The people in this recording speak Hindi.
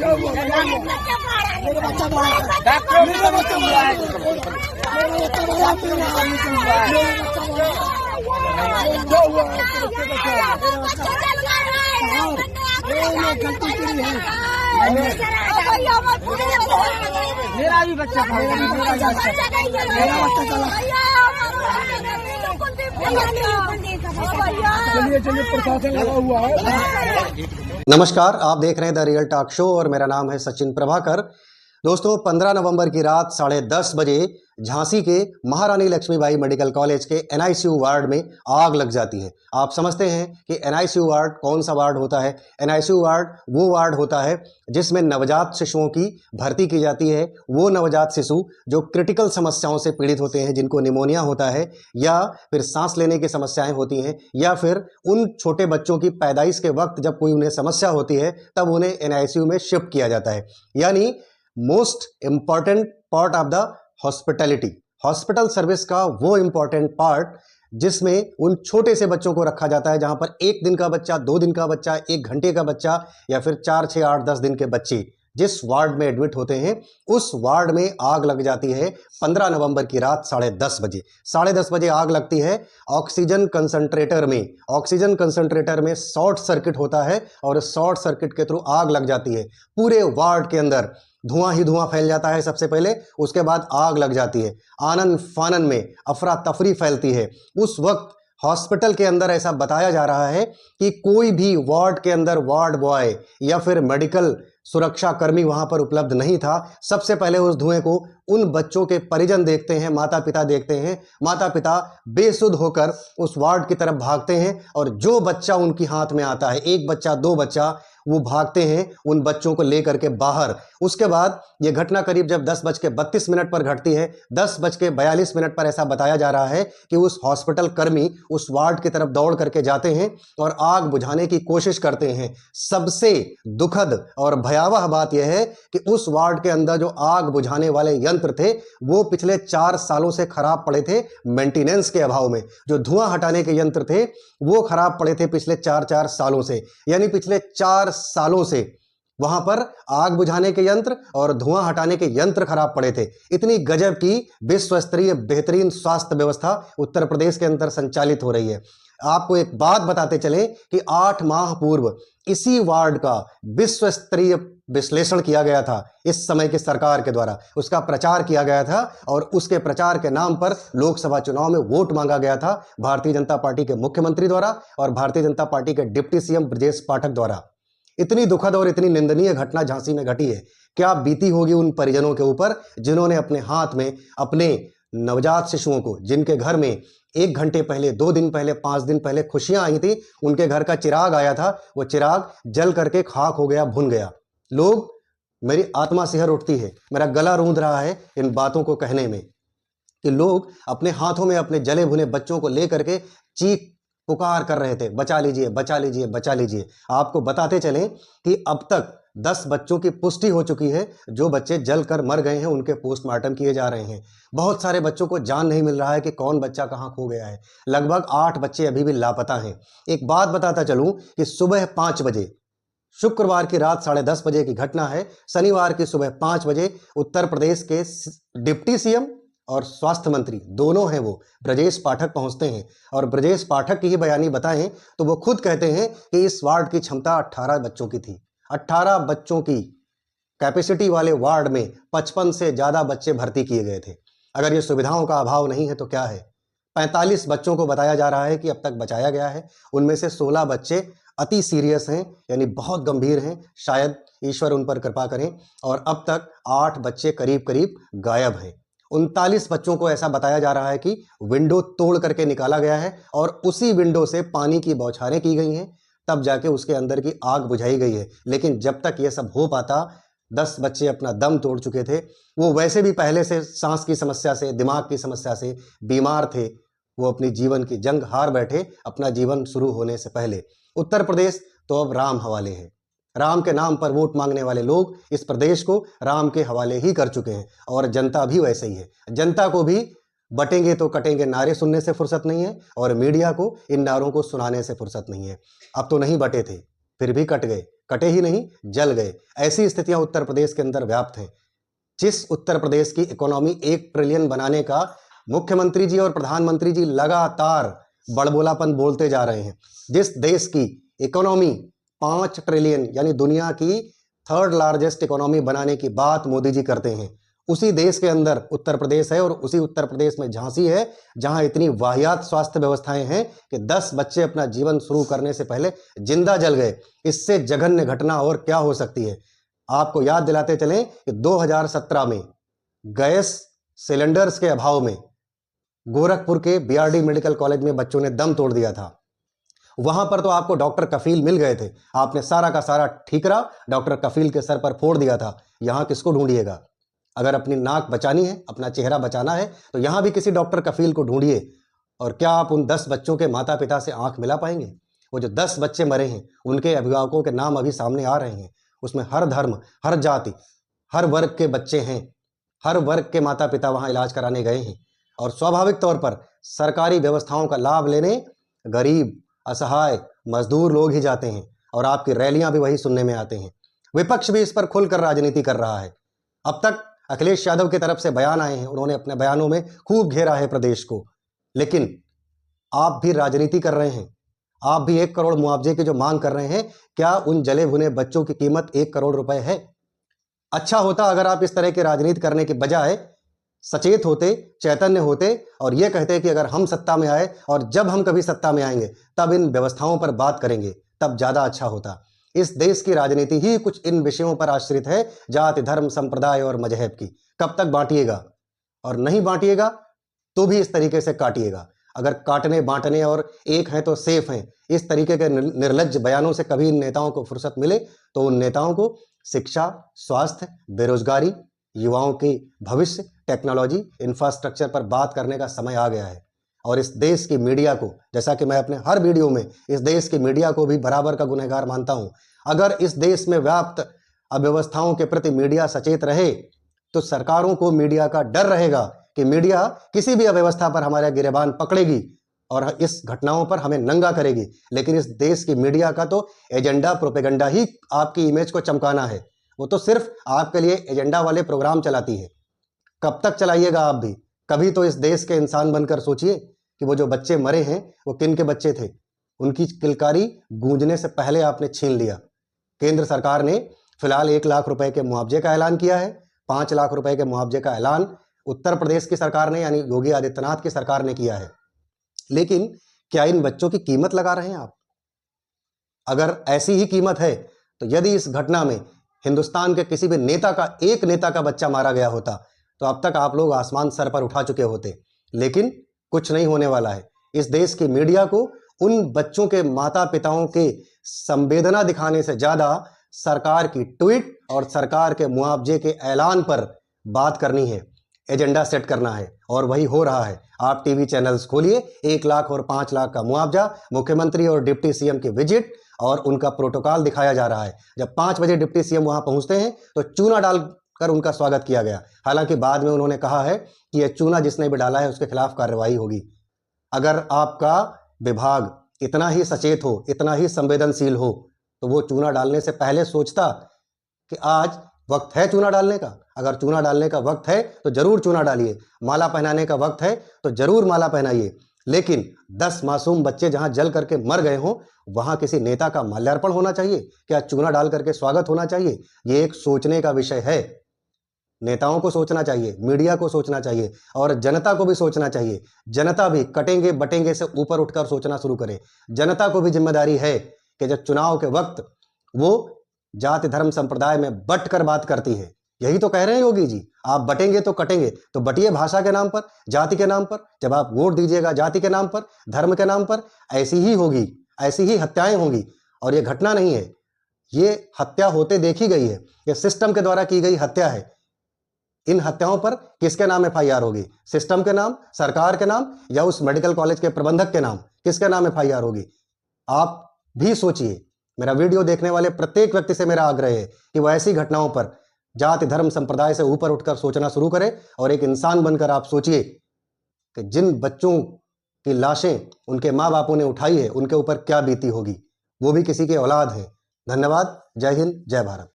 मेरा बच्चा बड़ा है, मेरा बच्चा बड़ा है, मेरा बच्चा बड़ा है, क्या हुआ है? गलती करी है, मेरा भी बच्चा था, मेरा बच्चा चला। चलिए चलिए, प्रशासन लगा हुआ है। नमस्कार, आप देख रहे हैं द रियल टॉक शो और मेरा नाम है सचिन प्रभाकर। दोस्तों, 15 नवंबर की रात 10:30 बजे झांसी के महारानी लक्ष्मीबाई मेडिकल कॉलेज के एनआईसीयू वार्ड में आग लग जाती है। आप समझते हैं कि एनआईसीयू वार्ड कौन सा वार्ड होता है? एनआईसीयू वार्ड वो वार्ड होता है जिसमें नवजात शिशुओं की भर्ती की जाती है। वो नवजात शिशु जो क्रिटिकल समस्याओं से पीड़ित होते हैं, जिनको निमोनिया होता है या फिर सांस लेने की समस्याएं होती हैं, या फिर उन छोटे बच्चों की पैदाइश के वक्त जब कोई उन्हें समस्या होती है तब उन्हें एनआईसीयू में शिफ्ट किया जाता है। यानी most important part of the hospitality, hospital service का वो इंपॉर्टेंट पार्ट जिसमें उन छोटे से बच्चों को रखा जाता है, जहां पर 1 दिन का बच्चा, 2 दिन का बच्चा, 1 घंटे का बच्चा या फिर 4, 6, 8, 10 दिन के बच्चे जिस वार्ड में एडमिट होते हैं, उस वार्ड में आग लग जाती है 15 नवंबर की रात 10:30 बजे। 10:30 बजे आग लगती है ऑक्सीजन कंसंट्रेटर में। ऑक्सीजन कंसंट्रेटर में शॉर्ट सर्किट होता है और शॉर्ट सर्किट के थ्रू आग लग जाती है। पूरे वार्ड के अंदर धुआं ही धुआं फैल जाता है सबसे पहले, उसके बाद आग लग जाती है। आनन फानन में अफरा तफरी फैलती है। उस वक्त हॉस्पिटल के अंदर ऐसा बताया जा रहा है कि कोई भी वार्ड के अंदर वार्ड बॉय या फिर मेडिकल सुरक्षा कर्मी वहां पर उपलब्ध नहीं था। सबसे पहले उस धुएं को उन बच्चों के परिजन देखते हैं, माता पिता देखते हैं। माता पिता बेसुध होकर उस वार्ड की तरफ भागते हैं और जो बच्चा उनकी हाथ में आता है, 1 बच्चा 2 बच्चा, वो भागते हैं उन बच्चों को लेकर के बाहर। उसके बाद ये घटना करीब जब 10:32 पर घटती है, 10:42 पर ऐसा बताया जा रहा है कि उस हॉस्पिटल कर्मी उस वार्ड की तरफ दौड़ करके जाते हैं और आग बुझाने की कोशिश करते हैं। सबसे दुखद और भयावह बात यह है कि उस वार्ड के अंदर जो आग बुझाने वाले यंत्र थे वो पिछले 4 सालों से खराब पड़े थे मेंटेनेंस के अभाव में। जो धुआं हटाने के यंत्र थे वो खराब पड़े थे पिछले 4 सालों से। यानी पिछले 4 सालों से वहां पर आग बुझाने के यंत्र और धुआं हटाने के यंत्र खराब पड़े थे। इतनी गजब की विश्व स्तरीय बेहतरीन स्वास्थ्य व्यवस्था उत्तर प्रदेश के अंदर संचालित हो रही है। आपको एक बात बताते चले कि 8 माह पूर्व इसी वार्ड का विश्व स्तरीय विश्लेषण किया गया था इस समय की सरकार के द्वारा। उसका प्रचार किया गया था और उसके प्रचार के नाम पर लोकसभा चुनाव में वोट मांगा गया था भारतीय जनता पार्टी के मुख्यमंत्री द्वारा और भारतीय जनता पार्टी के डिप्टी सीएम ब्रजेश पाठक द्वारा। इतनी दुखद और इतनी निंदनीय घटना झांसी में घटी है। क्या बीती होगी उन परिजनों के ऊपर जिन्होंने अपने हाथ में अपने नवजात शिशुओं को, जिनके घर में 1 घंटे पहले, 2 दिन पहले, 5 दिन पहले खुशियां आई थी, उनके घर का चिराग आया था, वो चिराग जल करके खाक हो गया, भुन गया। लोग, मेरी आत्मा सिहर उठती है, मेरा गला रूंध रहा है इन बातों को कहने में कि लोग अपने हाथों में अपने जले भुने बच्चों को लेकर के चीख पुकार कर रहे थे, बचा लीजिए, बचा लीजिए, बचा लीजिए। आपको बताते चलें कि अब तक 10 बच्चों की पुष्टि हो चुकी है। जो बच्चे जलकर मर गए हैं उनके पोस्टमार्टम किए जा रहे हैं। बहुत सारे बच्चों को जान नहीं मिल रहा है कि कौन बच्चा कहां खो गया है। लगभग 8 बच्चे अभी भी लापता हैं। एक बात बताता चलूं कि सुबह 5 बजे, शुक्रवार की रात 10:30 बजे की घटना है। शनिवार की सुबह 5 बजे उत्तर प्रदेश के डिप्टी सीएम और स्वास्थ्य मंत्री, दोनों हैं वो, ब्रजेश पाठक पहुंचते हैं और ब्रजेश पाठक की ही बयानी बताएं तो वो खुद कहते हैं कि इस वार्ड की क्षमता 18 बच्चों की थी। 18 बच्चों की कैपेसिटी वाले वार्ड में 55 से ज्यादा बच्चे भर्ती किए गए थे। अगर ये सुविधाओं का अभाव नहीं है तो क्या है? 45 बच्चों को बताया जा रहा है कि अब तक बचाया गया है। उनमें से 16 बच्चे अति सीरियस हैं, यानी बहुत गंभीर हैं, शायद ईश्वर उन पर कृपा करें। और अब तक 8 बच्चे करीब करीब गायब हैं। 39 बच्चों को ऐसा बताया जा रहा है कि विंडो तोड़ करके निकाला गया है और उसी विंडो से पानी की बौछारें की गई हैं, तब जाके उसके अंदर की आग बुझाई गई है। लेकिन जब तक यह सब हो पाता, 10 बच्चे अपना दम तोड़ चुके थे। वो वैसे भी पहले से सांस की समस्या से, दिमाग की समस्या से बीमार थे। वो अपनी जीवन की जंग हार बैठे अपना जीवन शुरू होने से पहले। उत्तर प्रदेश तो अब राम हवाले है। राम के नाम पर वोट मांगने वाले लोग इस प्रदेश को राम के हवाले ही कर चुके हैं और जनता भी वैसे ही है। जनता को भी बटेंगे तो कटेंगे नारे सुनने से फुर्सत नहीं है और मीडिया को इन नारों को सुनाने से फुर्सत नहीं है। अब तो नहीं बटे थे, फिर भी कट गए। कटे ही नहीं, जल गए। ऐसी स्थितियां उत्तर प्रदेश के अंदर व्याप्त हैं। जिस उत्तर प्रदेश की इकोनॉमी 1 ट्रिलियन बनाने का मुख्यमंत्री जी और प्रधानमंत्री जी लगातार बड़बोलापन बोलते जा रहे हैं, जिस देश की इकोनॉमी 5 ट्रिलियन यानी दुनिया की 3rd लार्जेस्ट इकोनॉमी बनाने की बात मोदी जी करते हैं, उसी देश के अंदर उत्तर प्रदेश है और उसी उत्तर प्रदेश में झांसी है, जहां इतनी वाहियात स्वास्थ्य व्यवस्थाएं हैं कि 10 बच्चे अपना जीवन शुरू करने से पहले जिंदा जल गए। इससे जघन्य घटना और क्या हो सकती है। आपको याद दिलाते चलें कि 2017 में गैस सिलेंडर्स के अभाव में गोरखपुर के बीआरडी मेडिकल कॉलेज में बच्चों ने दम तोड़ दिया था। वहां पर तो आपको डॉक्टर कफील मिल गए थे, आपने सारा का सारा ठीकरा डॉक्टर कफील के सर पर फोड़ दिया था। यहां किसको ढूंढिएगा? अगर अपनी नाक बचानी है, अपना चेहरा बचाना है, तो यहां भी किसी डॉक्टर कफील को ढूंढिए। और क्या आप उन 10 बच्चों के माता पिता से आंख मिला पाएंगे? वो जो 10 बच्चे मरे हैं, उनके अभिभावकों के नाम अभी सामने आ रहे हैं। उसमें हर धर्म, हर जाति, हर वर्ग के बच्चे हैं, हर वर्ग के माता पिता वहां इलाज कराने गए हैं। और स्वाभाविक तौर पर सरकारी व्यवस्थाओं का लाभ लेने गरीब, असहाय, मजदूर लोग ही जाते हैं और आपकी रैलियां भी वही सुनने में आते हैं। विपक्ष भी इस पर खुलकर राजनीति कर रहा है। अब तक अखिलेश यादव की तरफ से बयान आए हैं, उन्होंने अपने बयानों में खूब घेरा है प्रदेश को, लेकिन आप भी राजनीति कर रहे हैं। आप भी 1 करोड़ मुआवजे की जो मांग कर रहे हैं, क्या उन जले भुने बच्चों की कीमत 1 करोड़ रुपए है? अच्छा होता अगर आप इस तरह की राजनीति करने के बजाय सचेत होते, चैतन्य होते और यह कहते कि अगर हम सत्ता में आए और जब हम कभी सत्ता में आएंगे तब इन व्यवस्थाओं पर बात करेंगे, तब ज्यादा अच्छा होता। इस देश की राजनीति ही कुछ इन विषयों पर आश्रित है, जाति, धर्म, संप्रदाय और मजहब की। कब तक बांटिएगा? और नहीं बांटिएगा तो भी इस तरीके से काटिएगा। अगर काटने, बांटने और एक हैं तो सेफ हैं, इस तरीके के निर्लज्ज बयानों से कभी इन नेताओं को फुर्सत मिले तो उन नेताओं को शिक्षा, स्वास्थ्य, बेरोजगारी, युवाओं की भविष्य, टेक्नोलॉजी, इंफ्रास्ट्रक्चर पर बात करने का समय आ गया है। और इस देश की मीडिया को, जैसा कि मैं अपने हर वीडियो में इस देश की मीडिया को भी बराबर का गुनहगार मानता हूं, अगर इस देश में व्याप्त अव्यवस्थाओं के प्रति मीडिया सचेत रहे तो सरकारों को मीडिया का डर रहेगा कि मीडिया किसी भी अव्यवस्था पर हमारा गिरेबान पकड़ेगी और इस घटनाओं पर हमें नंगा करेगी। लेकिन इस देश की मीडिया का तो एजेंडा, प्रोपेगेंडा ही आपकी इमेज को चमकाना है। वो तो सिर्फ आपके लिए एजेंडा वाले प्रोग्राम चलाती है। कब तक चलाइएगा आप भी? कभी तो इस देश के इंसान बनकर सोचिए कि वो जो बच्चे मरे हैं वो किन के बच्चे थे। उनकी किलकारी गूंजने से पहले आपने छीन लिया। केंद्र सरकार ने फिलहाल 1 लाख रुपए के मुआवजे का ऐलान किया है। 5 लाख रुपए के मुआवजे का ऐलान उत्तर प्रदेश की सरकार ने यानी योगी आदित्यनाथ की सरकार ने किया है। लेकिन क्या इन बच्चों की कीमत लगा रहे हैं आप? अगर ऐसी ही कीमत है तो यदि इस घटना में हिंदुस्तान के किसी भी नेता का, एक नेता का बच्चा मारा गया होता तो अब तक आप लोग आसमान सर पर उठा चुके होते। लेकिन कुछ नहीं होने वाला है। इस देश की मीडिया को उन बच्चों के माता पिताओं के संवेदना दिखाने से ज्यादा सरकार की ट्वीट और सरकार के मुआवजे के ऐलान पर बात करनी है, एजेंडा सेट करना है। और वही हो रहा है। आप टीवी चैनल्स खोलिए, 1 लाख और 5 लाख का मुआवजा, मुख्यमंत्री और डिप्टी सीएम की विजिट और उनका प्रोटोकॉल दिखाया जा रहा है। जब 5 बजे डिप्टी सीएम वहां पहुंचते हैं तो चूना डालकर उनका स्वागत किया गया। हालांकि बाद में उन्होंने कहा है कि यह चूना जिसने भी डाला है उसके खिलाफ कार्रवाई होगी। अगर आपका विभाग इतना ही सचेत हो, इतना ही संवेदनशील हो, तो वो चूना डालने से पहले सोचता कि आज वक्त है चूना डालने का। अगर चूना डालने का वक्त है तो जरूर चूना डालिए, माला पहनाने का वक्त है तो जरूर माला पहनाइए। लेकिन 10 मासूम बच्चे जहां जल करके मर गए हों, वहां किसी नेता का माल्यार्पण होना चाहिए? क्या चूना डाल करके स्वागत होना चाहिए? ये एक सोचने का विषय है। नेताओं को सोचना चाहिए, मीडिया को सोचना चाहिए और जनता को भी सोचना चाहिए। जनता भी कटेंगे बटेंगे से ऊपर उठकर सोचना शुरू करे। जनता को भी जिम्मेदारी है कि जब चुनाव के वक्त वो जाति, धर्म, संप्रदाय में बट कर बात करती है। यही तो कह रहे हैं योगी जी, आप बटेंगे तो कटेंगे, तो बटिए भाषा के नाम पर, जाति के नाम पर। जब आप वोट दीजिएगा जाति के नाम पर, धर्म के नाम पर, ऐसी ही होगी, ऐसी ही हत्याएं होंगी। और ये घटना नहीं है, ये हत्या होते देखी गई है, ये सिस्टम के द्वारा की गई हत्या है। इन हत्याओं पर किसके नाम एफआईआर होगी? सिस्टम के नाम, सरकार के नाम, या उस मेडिकल कॉलेज के प्रबंधक के नाम? किसके नाम एफआईआर होगी? आप भी सोचिए। मेरा वीडियो देखने वाले प्रत्येक व्यक्ति से मेरा आग्रह है कि वह ऐसी घटनाओं पर जाति, धर्म, संप्रदाय से ऊपर उठकर सोचना शुरू करे और एक इंसान बनकर आप सोचिए कि जिन बच्चों की लाशें उनके माँ बापों ने उठाई है, उनके ऊपर क्या बीती होगी। वो भी किसी के औलाद हैं, धन्यवाद। जय हिंद, जय भारत।